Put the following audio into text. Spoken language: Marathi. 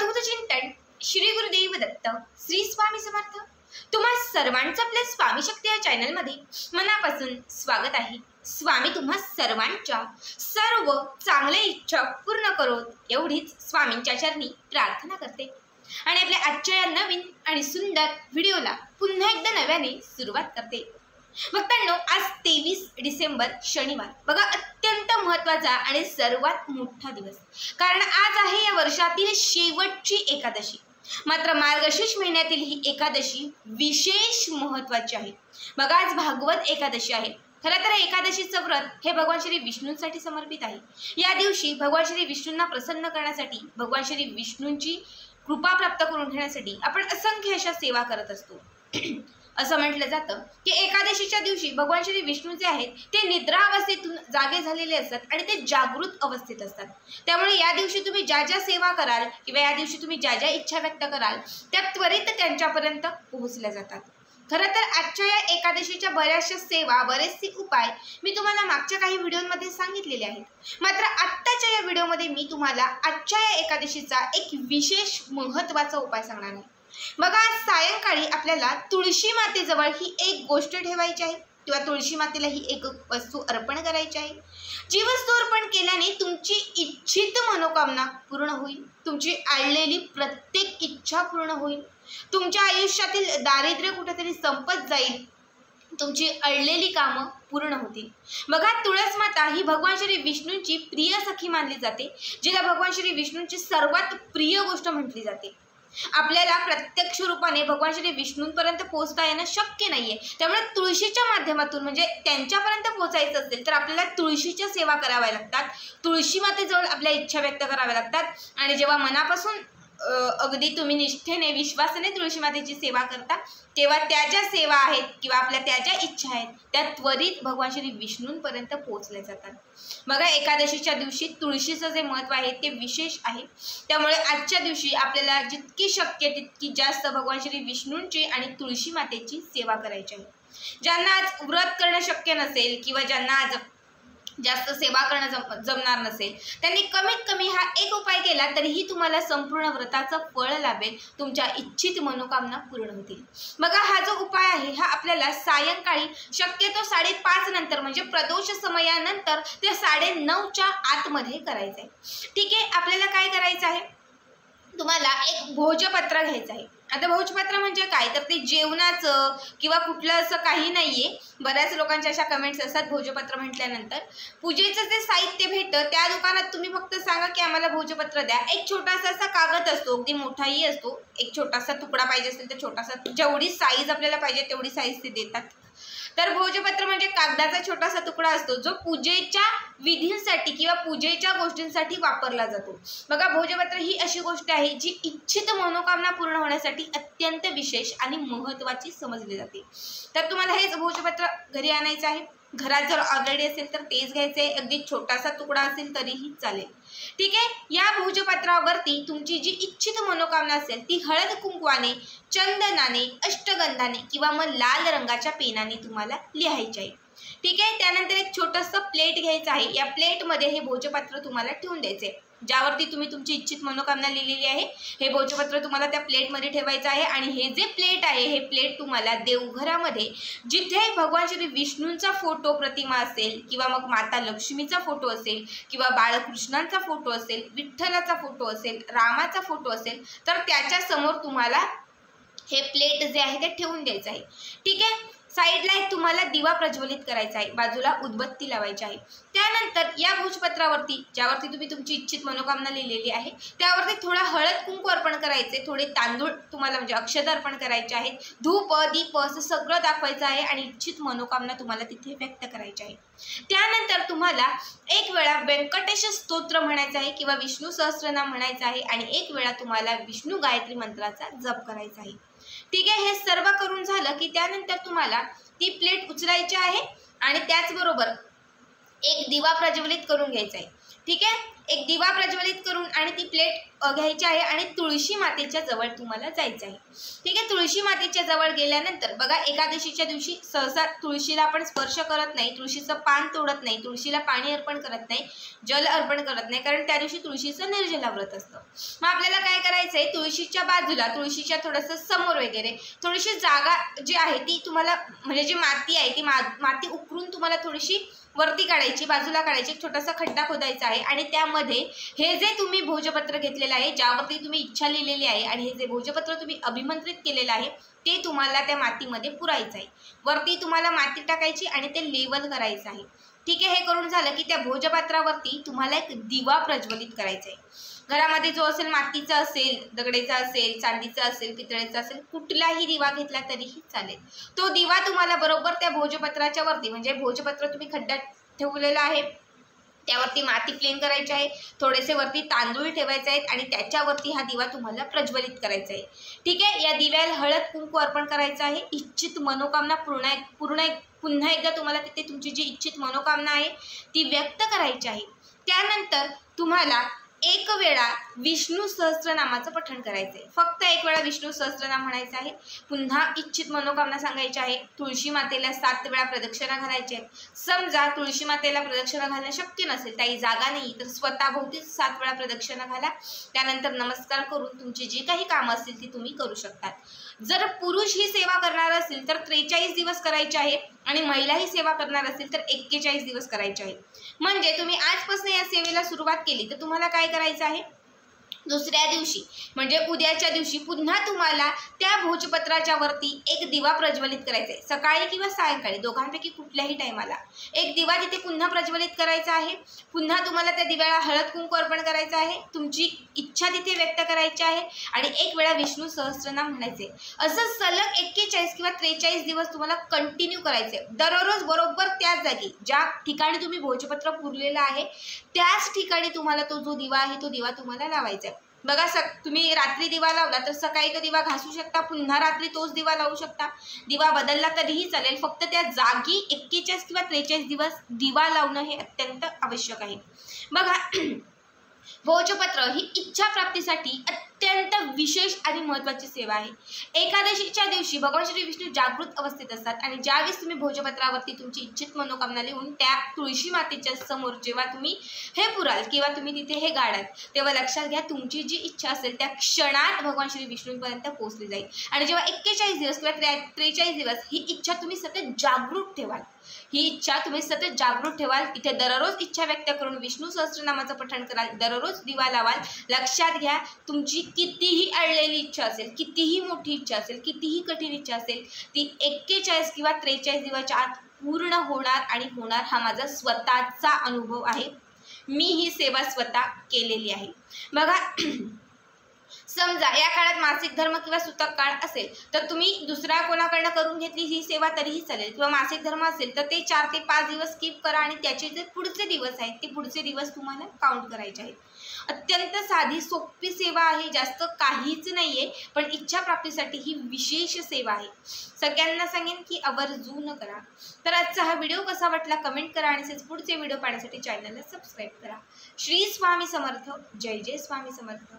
अवधूत चिंतन श्री गुरुदेव दत्त श्री स्वामी समर्थ। तुम्हा सर्वांचं आपल्या स्वामी शक्ती या चॅनलमध्ये मनापासून स्वागत आहे। स्वामी तुम्हा सर्वांच्या सर्व चांगल्या इच्छा पूर्ण करोत एवढीच स्वामींच्या चरणी प्रार्थना करते आणि आपल्या आजच्या या नवीन आणि सुंदर व्हिडिओला पुन्हा एकदा नव्याने सुरुवात करते। भक्तांनो, आज 23 डिसेंबर शनिवार बघा, अत्यंत महत्त्वाचा आणि सर्वात मोठा दिवस, कारण आज आहे या वर्षातील शेवटची एकादशी। मात्र मार्गशीर्ष महिन्यातील ही एकादशी विशेष महत्त्वाची आहे। बघा, आज भागवत एकादशी आहे। खरं तर एकादशीचं व्रत हे भगवान श्री विष्णूंसाठी समर्पित आहे। या दिवशी भगवान श्री विष्णूंना प्रसन्न करण्यासाठी, भगवान श्री विष्णूंची कृपा प्राप्त करून घेण्यासाठी आपण असंख्य अशा सेवा करत असतो। असं म्हटलं जातं की एकादशीच्या दिवशी भगवान श्री विष्णू जे आहेत ते निद्रा अवस्थेतून जागे झालेले असतात आणि ते जागृत अवस्थेत असतात। त्यामुळे या दिवशी तुम्ही ज्या ज्या सेवा कराल किंवा या दिवशी तुम्ही ज्या ज्या इच्छा व्यक्त कराल त्या त्वरित त्यांच्यापर्यंत पोहोचल्या जातात। खरं तर आजच्या या एकादशीच्या बऱ्याचशा सेवा, बरेचसे उपाय मी तुम्हाला मागच्या काही व्हिडिओमध्ये सांगितलेले आहेत। मात्र आत्ताच्या या व्हिडिओमध्ये मी तुम्हाला आजच्या या एकादशीचा एक विशेष महत्त्वाचा उपाय सांगणार आहे। बघा, आज सायंकाळी आपल्याला तुळशी मातेजवळ ही एक गोष्ट ठेवायची आहे किंवा तुळशी मातेला ही एक वस्तू अर्पण करायची आहे। जी वस्तू अर्पण केल्याने तुमची इच्छित मनोकामना पूर्ण होईल, तुमची आळलेली प्रत्येक इच्छा पूर्ण होईल, तुमच्या आयुष्यातील दारिद्र्य कुठेतरी संपत जाईल, तुमची अडलेली कामं पूर्ण होतील। बघा, तुळस माता ही भगवान श्री विष्णूंची प्रिय सखी मानली जाते, जिला भगवान श्री विष्णूंची सर्वात प्रिय गोष्ट म्हटली जाते। आपल्याला प्रत्यक्ष रूपाने भगवान श्री विष्णूंपर्यंत पोहोचता येणं शक्य नाहीये, त्यामुळे तुळशीच्या माध्यमातून म्हणजे त्यांच्यापर्यंत पोहोचायचं असेल तर आपल्याला तुळशीच्या सेवा कराव्या लागतात, तुळशी मातेजवळ आपल्या इच्छा व्यक्त कराव्या लागतात। आणि जेव्हा मनापासून अगदी तुम्ही निष्ठेने, विश्वासाने तुळशी मातेची सेवा करता तेव्हा त्या ज्या सेवा आहेत किंवा आपल्या त्या ज्या इच्छा आहेत त्या त्वरित भगवान श्री विष्णूंपर्यंत पोहोचल्या जातात। बघा, एकादशीच्या दिवशी तुळशीचं जे महत्त्व आहे ते विशेष आहे। त्यामुळे आजच्या दिवशी आपल्याला जितकी शक्य तितकी जास्त भगवान श्री विष्णूंची आणि तुळशी मातेची सेवा करायची आहे। ज्यांना आज व्रत करणं शक्य नसेल किंवा ज्यांना आज जास्त सेवा करणं जमणार नसेल त्यांनी कमीत कमी हा एक उपाय केला तरीही तुम्हाला संपूर्ण व्रताचं फळ लाभेल, तुमच्या इच्छित मनोकामना पूर्ण होतील। बघा, हा जो उपाय आहे हा आपल्याला सायंकाळी शक्यतो 5:30 नंतर म्हणजे प्रदोष समयानंतर ते 9:30च्या आतमध्ये करायचं आहे। ठीक आहे, आपल्याला काय करायचं आहे, तुम्हाला एक भोजपत्र घ्यायचं आहे। आता भोजपत्र म्हणजे काय, तर ते जेवणाचं किंवा कुठलं असं काही नाहीये। बऱ्याच लोकांच्या अशा कमेंट्स असतात भोजपत्र म्हटल्यानंतर पूजेचं जे साहित्य भेटतं त्या दुकानात तुम्ही फक्त सांगा की आम्हाला भोजपत्र द्या। एक छोटासा असा कागद असतो, अगदी मोठाही असतो, एक छोटासा तुकडा पाहिजे असेल तर छोटासा, जेवढी साईज आपल्याला पाहिजे तेवढी साईज ते देतात। तर भोजपत्र म्हणजे कागदाचा छोटासा तुकडा असतो जो पूजेच्या विधींसाठी किंवा पूजेच्या गोष्टींसाठी वापरला जातो। बघा, भोजपत्र ही अशी गोष्ट आहे जी इच्छित मनोकामना पूर्ण होण्यासाठी अत्यंत विशेष आणि महत्त्वाची समजली जाते। तर तुम्हाला हेच भोजपत्र घरी आणायचं आहे। घरात जर ऑलरेडी असेल तर तेच घ्यायचे, अगदी छोटासा तुकडा असेल तरीही चालेल। ठीक आहे, या भोजपत्रावरती तुमची जी इच्छित मनोकामना असेल ती हळद कुंकवाने, चंदनाने, अष्टगंधाने किंवा मग लाल रंगाच्या पेनाने तुम्हाला लिहायचे आहे। ठीक आहे, त्यानंतर एक छोटंसं प्लेट घ्यायचं आहे। या प्लेटमध्ये हे भोजपत्र तुम्हाला ठेवून द्यायचे, ज्यावरती तुम्ही तुमची इच्छित मनोकामना लिहिलेली आहे। हे भोजपत्र तुम्हाला त्या प्लेटमध्ये ठेवायचं आहे आणि हे जे प्लेट आहे हे प्लेट तुम्हाला देवघरामध्ये जिथे भगवान श्री विष्णूंचा फोटो प्रतिमा असेल किंवा मग माता लक्ष्मीचा फोटो असेल किंवा बाळकृष्णांचा फोटो असेल, विठ्ठलाचा फोटो असेल, रामाचा फोटो असेल तर त्याच्या समोर तुम्हाला हे प्लेट जे आहे ते ठेवून द्यायचं आहे। ठीक आहे, साईडला एक तुम्हाला दिवा प्रज्वलित करायचा आहे, बाजूला उदबत्ती लावायची आहे। त्यानंतर या भोजपत्रावरती ज्यावरती तुम्ही तुमची इच्छित मनोकामना लिहिलेली आहे त्यावरती थोडा हळद कुंकू अर्पण करायचे, थोडे तांदूळ तुम्हाला म्हणजे अक्षत अर्पण करायचे आहेत, धूप दीप असं सगळं दाखवायचं आहे आणि इच्छित मनोकामना तुम्हाला तिथे व्यक्त करायची आहे। त्यानंतर तुम्हाला एक वेळा व्यंकटेश स्तोत्र म्हणायचं आहे किंवा विष्णू सहस्त्रनाम म्हणायचं आहे आणि एक वेळा तुम्हाला विष्णू गायत्री मंत्राचा जप करायचा आहे। ठीक आहे, हे सर्व करून झालं की त्यानंतर तुम्हाला ती प्लेट उचलायची आहे आणि त्याचबरोबर एक दिवा प्रज्वलित करून घ्यायचा आहे। ठीक आहे, एक दिवा प्रज्वलित करून आणि ती प्लेट घ्यायची आहे आणि तुळशी मातेच्या जवळ तुम्हाला जायचं आहे. ठीक आहे. तुळशी मातेच्या जवळ गेल्यानंतर बघा, एकादशीच्या दिवशी सहसा तुळशीला आपण स्पर्श करत नाही, तुळशीचं पान तोडत नाही, तुळशीला पाणी अर्पण करत नाही, जल अर्पण करत नाही, कारण त्या दिवशी तुळशीचं निर्जला व्रत असतं. मग आपल्याला काय करायचंय, तुळशीच्या बाजूला, तुळशीच्या थोडंसं समोर वगैरे थोडीशी जागा जी आहे ती तुम्हाला, म्हणजे जी माती आहे ती माती उकरून तुम्हाला थोडीशी वरती काढायची, बाजूला काढायची, एक छोटासा खड्डा खोदायचा आहे आणि त्यामध्ये हे जे तुम्ही भोजपत्र घेतलेलं आहे, ज्यावरती तुम्ही इच्छा लिहिलेली आहे आणि हे जे भोजपत्र तुम्ही अभिमंत्रित केलेलं आहे ते तुम्हाला त्या मातीमध्ये पुरायचं आहे. वरती तुम्हाला माती टाकायची आणि ते लेवल करायचं आहे. ठीक आहे. हे करून झालं की त्या भोजपत्रावरती तुम्हाला एक दिवा प्रज्वलित करायचा आहे. घरामध्ये जो असेल, मातीचा असेल, दगडेचा असेल, चांदीचा असेल, पितळेचा असेल, कुठलाही दिवा घेतला तरीही चालेल. तो दिवा तुम्हाला बरोबर त्या भोजपत्राच्या वरती, म्हणजे भोजपत्र तुम्ही खड्ड्यात ठेवलेलं आहे त्यावरती माती प्लेन करायची आहे, थोडेसे वरती तांदूळ ठेवायचे आहेत आणि त्याच्यावरती हा दिवा तुम्हाला प्रज्वलित करायचा आहे. ठीक आहे. या दिव्याला हळद कुंकू अर्पण करायचं आहे. इच्छित मनोकामना पुन्हा एकदा तुम्हाला तिथे तुमची जी इच्छित मनोकामना आहे ती व्यक्त करायची आहे. त्यानंतर तुम्हाला एक वेळा विष्णू सहस्त्रनामाचं पठण करायचं आहे. फक्त एक वेळा विष्णू सहस्त्रनाम म्हणायचं आहे. पुन्हा इच्छित मनोकामना सांगायची आहे. तुळशी मातेला 7 वेळा प्रदक्षिणा घालायची आहे. समजा तुळशी मातेला प्रदक्षिणा घालणं शक्य नसेल, काही जागा नाही, तर स्वतःभोवती 7 वेळा प्रदक्षिणा घाला. त्यानंतर नमस्कार करून तुमची जी काही कामं असतील ती तुम्ही करू शकतात. जर पुरुष ही सेवा करणार असेल तर 43 दिवस करायचे आहे आणि महिला ही सेवा करणार असेल तर 41 दिवस करायचे आहे. म्हणजे तुम्ही आजपासून या सेवेला सुरुवात केली तर तुम्हाला काय करायचं आहे, दुसऱ्या दिवशी म्हणजे उद्याच्या दिवशी पुन्हा तुम्हाला त्या भोजपत्राच्या वरती एक दिवा प्रज्वलित करायचा आहे. सकाळी किंवा सायंकाळी दोघांपैकी कुठल्याही टायमाला एक दिवा तिथे पुन्हा प्रज्वलित करायचा आहे. पुन्हा तुम्हाला त्या दिव्याला हळद कुंकू अर्पण करायचं आहे, तुमची इच्छा तिथे व्यक्त करायची आहे आणि एक वेळा विष्णू सहस्त्रनाम म्हणायचे. असं सलग 41 किंवा 43 दिवस तुम्हाला कंटिन्यू करायचे. दररोज बरोबर त्याच जागी, ज्या ठिकाणी तुम्ही भोजपत्र पुरलेलं आहे त्याच ठिकाणी तुम्हाला तो जो दिवा आहे तो दिवा तुम्हाला लावायचा आहे. बघा, तुम्ही रात्री दिवा लावला तर सकाळी तो दिवा घासू शकता, पुन्हा रात्री तोच दिवा लावू शकता. दिवा बदलला तरीही चालेल, फक्त त्या जागी 41 किंवा 43 दिवस दिवा लावणं हे अत्यंत आवश्यक आहे. बघा, भोजपत्र ही इच्छा प्राप्तीसाठी अत्यंत विशेष आणि महत्त्वाची सेवा आहे. एकादशीच्या दिवशी भगवान श्री विष्णू जागृत अवस्थेत असतात आणि ज्यावेळेस तुम्ही भोजपत्रावरती तुमची इच्छित मनोकामना लिहून त्या तुळशी मातेच्या समोर जेव्हा तुम्ही हे पुराल किंवा तुम्ही तिथे हे गाडाल, तेव्हा लक्षात घ्या तुमची जी इच्छा असेल त्या क्षणात भगवान श्री विष्णूंपर्यंत पोहोचली जाईल. आणि जेव्हा 41 दिवस किंवा 43 दिवस ही इच्छा तुम्ही सतत जागृत ठेवाल, तिथे दररोज इच्छा व्यक्त करून विष्णू सहस्त्रनामाचं पठण कराल, दररोज दिवा लावाल. लक्षात घ्या, तुमची कितीही अडलेली इच्छा असेल, कितीही मोठी इच्छा असेल, कितीही कठीण इच्छा असेल, ती 41 किंवा 43 दिवसाच्या आत पूर्ण होणार आणि होणार. हा माझा स्वतःचा अनुभव आहे. मी ही सेवा स्वतः केलेली आहे. बघा, समजा या काळात मासिक धर्म किंवा सुतक काळ असेल तर तुम्ही दुसऱ्या कोणाकडनं करून घेतली ही सेवा तरीही चालेल, किंवा मासिक धर्म असेल तर ते 4 ते 5 दिवस स्किप करा आणि त्याचे जे पुढचे दिवस आहेत ते पुढचे दिवस तुम्हाला काउंट करायचे आहेत. अत्यंत साधी सोपी सेवा आहे, जास्त काहीच नाहीये, पण इच्छा प्राप्तीसाठी ही विशेष सेवा आहे. सगळ्यांना सांगेन की आवर्जून करा. तर आजचा हा व्हिडिओ कसा वाटला कमेंट करा आणि पुढचे व्हिडिओ पाहण्यासाठी चॅनलला सबस्क्राईब करा. श्री स्वामी समर्थ. जय जय स्वामी समर्थ.